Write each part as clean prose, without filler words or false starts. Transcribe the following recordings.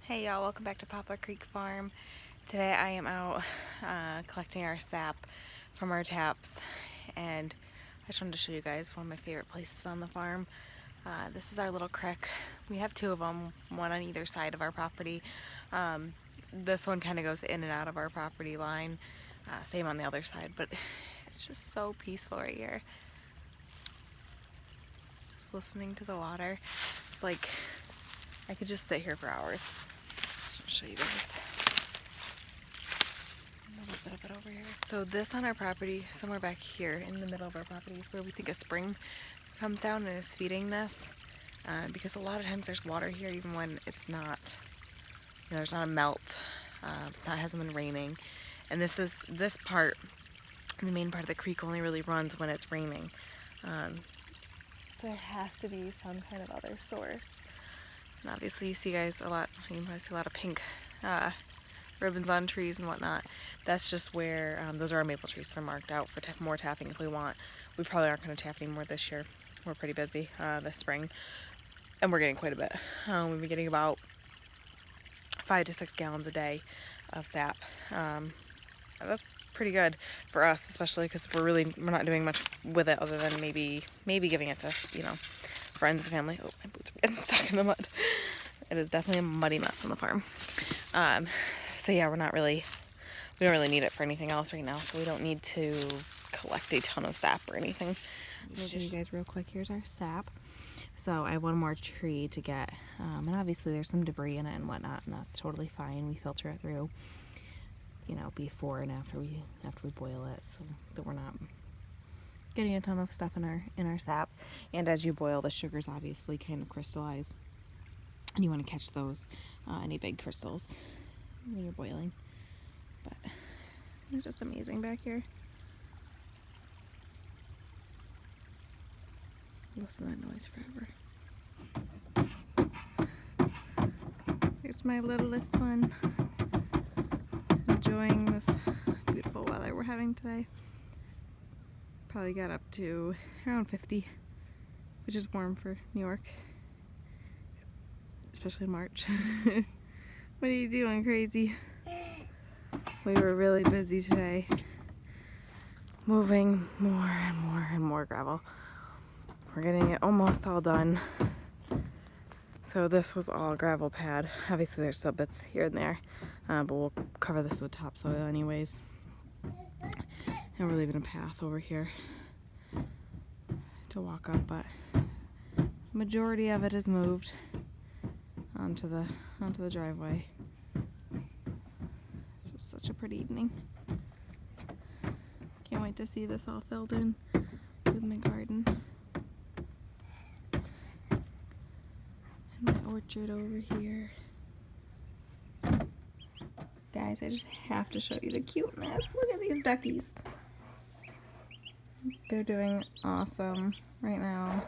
Hey y'all, welcome back to Poplar Creek Farm. Today I am out collecting our sap from our taps, and I just wanted to show you guys one of my favorite places on the farm. This is our little creek. We have two of them, one on either side of our property. This one kind of goes in and out of our property line, same on the other side, but it's just so peaceful right here. Just listening to the water. It's like I could just sit here for hours. I'll show you guys a little bit of it over here. So this on our property, somewhere back here in the middle of our property, is where we think a spring comes down and is feeding this. Because a lot of times there's water here even when it's not, there's not a melt. It hasn't been raining. And this part, the main part of the creek only really runs when it's raining. So there has to be some kind of other source. And obviously you see guys a lot, you might see a lot of pink ribbons on trees and whatnot. That's just where, those are our maple trees that are marked out for more tapping if we want. We probably aren't going to tap anymore this year. We're pretty busy this spring. And we're getting quite a bit. We've been getting about 5 to 6 gallons a day of sap. That's pretty good for us, especially because we're not doing much with it other than maybe giving it to, friends and family. Oh, my boots are getting stuck in the mud. It is definitely a muddy mess on the farm. So yeah, we don't really need it for anything else right now, so we don't need to collect a ton of sap or anything. Let me show you guys real quick. Here's our sap. So I have one more tree to get, and obviously there's some debris in it and whatnot, and that's totally fine. We filter it through, before and after we boil it, so that we're not getting a ton of stuff in our sap. And as you boil, the sugars obviously kind of crystallize, and you want to catch those any big crystals when you're boiling. But it's just amazing back here. Listen to that noise forever. Here's my littlest one, enjoying this beautiful weather we're having today. Probably got up to around 50, which is warm for New York, especially in March. What are you doing, crazy? We were really busy today, moving more and more gravel. We're getting it almost all done. So this was all gravel pad. Obviously there's still bits here and there, but we'll cover this with topsoil anyways. And we're leaving a path over here to walk up, but majority of it is moved onto the driveway. It's just such a pretty evening. Can't wait to see this all filled in with my garden. And my orchard over here. Guys, I just have to show you the cuteness. Look at these duckies. They're doing awesome right now.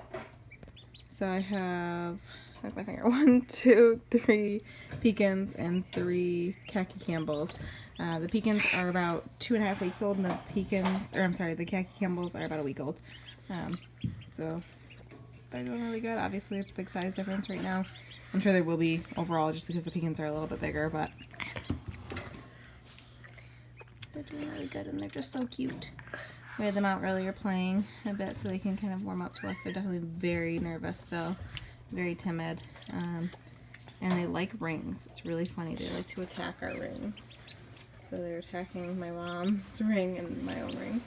So I have, like my finger, 1, 2, 3 pecans and 3 khaki Campbells. The pecans are about 2.5 weeks old, and the khaki Campbells are about a week old. So they're doing really good. Obviously there's a big size difference right now. I'm sure there will be overall just because the pecans are a little bit bigger, but they're doing really good and they're just so cute. We had them out earlier playing a bit so they can kind of warm up to us. They're definitely very nervous still, very timid, and they like rings. It's really funny. They like to attack our rings. So they're attacking my mom's ring and my own ring.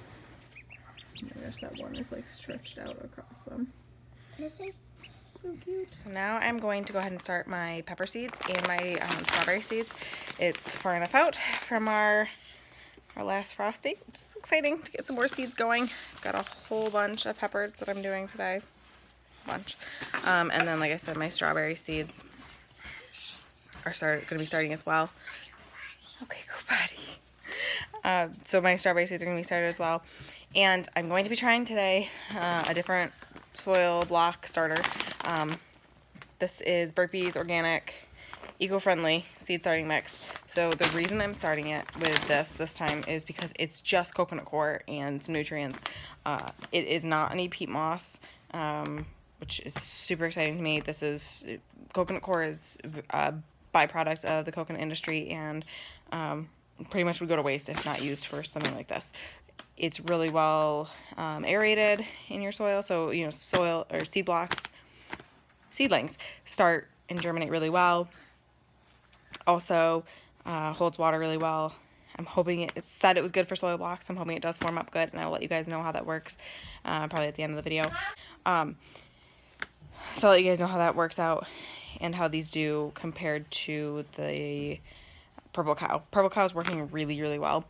And there's that one is like stretched out across them. So cute. So now I'm going to go ahead and start my pepper seeds and my strawberry seeds. It's far enough out from our last frosty, which is exciting to get some more seeds going. I've got a whole bunch of peppers that I'm doing today. And then, like I said, my strawberry seeds are going to be starting as well. Okay, go buddy. So my strawberry seeds are going to be started as well. And I'm going to be trying today a different soil block starter. This is Burpee's organic, eco-friendly seed starting mix. So the reason I'm starting it with this time is because it's just coconut coir and some nutrients. It is not any peat moss, which is super exciting to me. Coconut coir is byproduct of the coconut industry, and pretty much would go to waste if not used for something like this. It's really well aerated in your soil, so you know, soil or seedlings start and germinate really well. Also holds water really well. I'm hoping it said it was good for soil blocks. I'm hoping it does form up good, and I'll let you guys know how that works probably at the end of the video. So I'll let you guys know how that works out and how these do compared to the Purple Cow. Purple Cow is working really, really well.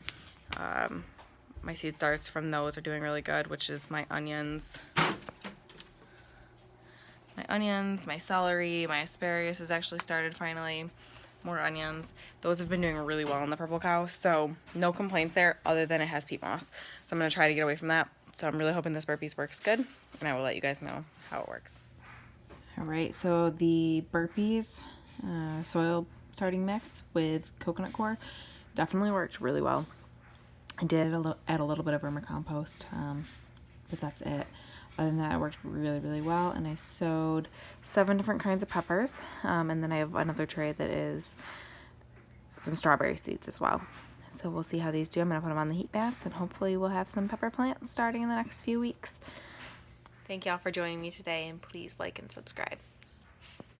My seed starts from those are doing really good, which is my onions, my celery, my asparagus has actually started finally. More onions. Those have been doing really well in the Purple Cow, so no complaints there other than it has peat moss. So I'm going to try to get away from that. So I'm really hoping this burpees works good, and I will let you guys know how it works. Alright, so the burpees soil starting mix with coconut coir definitely worked really well. I did add a little bit of vermicompost, but that's it. Other than that, it worked really, really well, and I sowed 7 different kinds of peppers, and then I have another tray that is some strawberry seeds as well. So we'll see how these do. I'm going to put them on the heat mats, and hopefully we'll have some pepper plants starting in the next few weeks. Thank y'all for joining me today, and please like and subscribe.